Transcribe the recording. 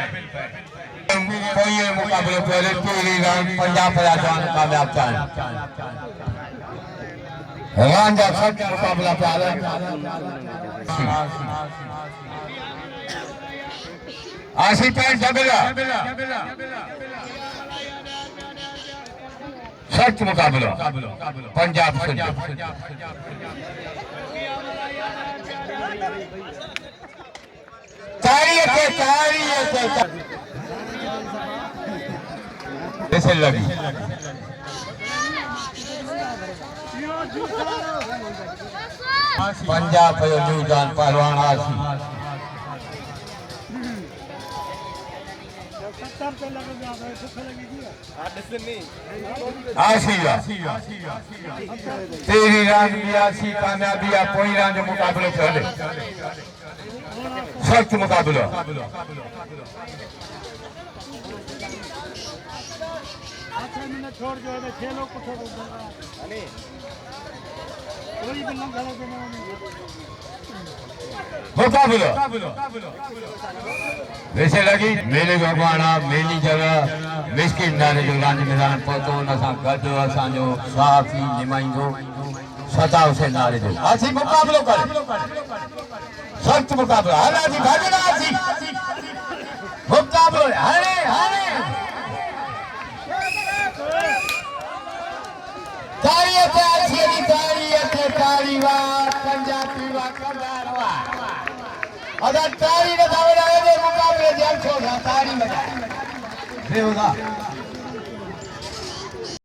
कोई ये मुकाबले पहले पहली राउंड पंजाब राजवान कामयाब चाल रांझा सच मुकाबला प्यारा आशी पैर डबला सच मुकाबला पंजाब से ऐसे लगी पंजाब न्यूजान पहलवान आशी आशिया तेरी राज भी आशी कामयाबी या कोई राज मुकाबले चले सख्त मुकाबला छोड़ जो है 6 लोग को छोड़ कोई भी लंग खड़ा देना मुकाबला वैसे लगी मेले भगवान मेली जगह मिस्किन नारे जो राज मैदान पहुंचो न सा गड असांजो साफी निमाइंदो सताव से नारे जो आसी मुकाबलो कर सख्त मुकाबला हला जी भागना आसी मुकाबलो हरे हरे तारी वाह पंजाबी वाह कदार वाह अगर तारी बजावे मुकाबले जल छोड़ा तारी बजा देवगा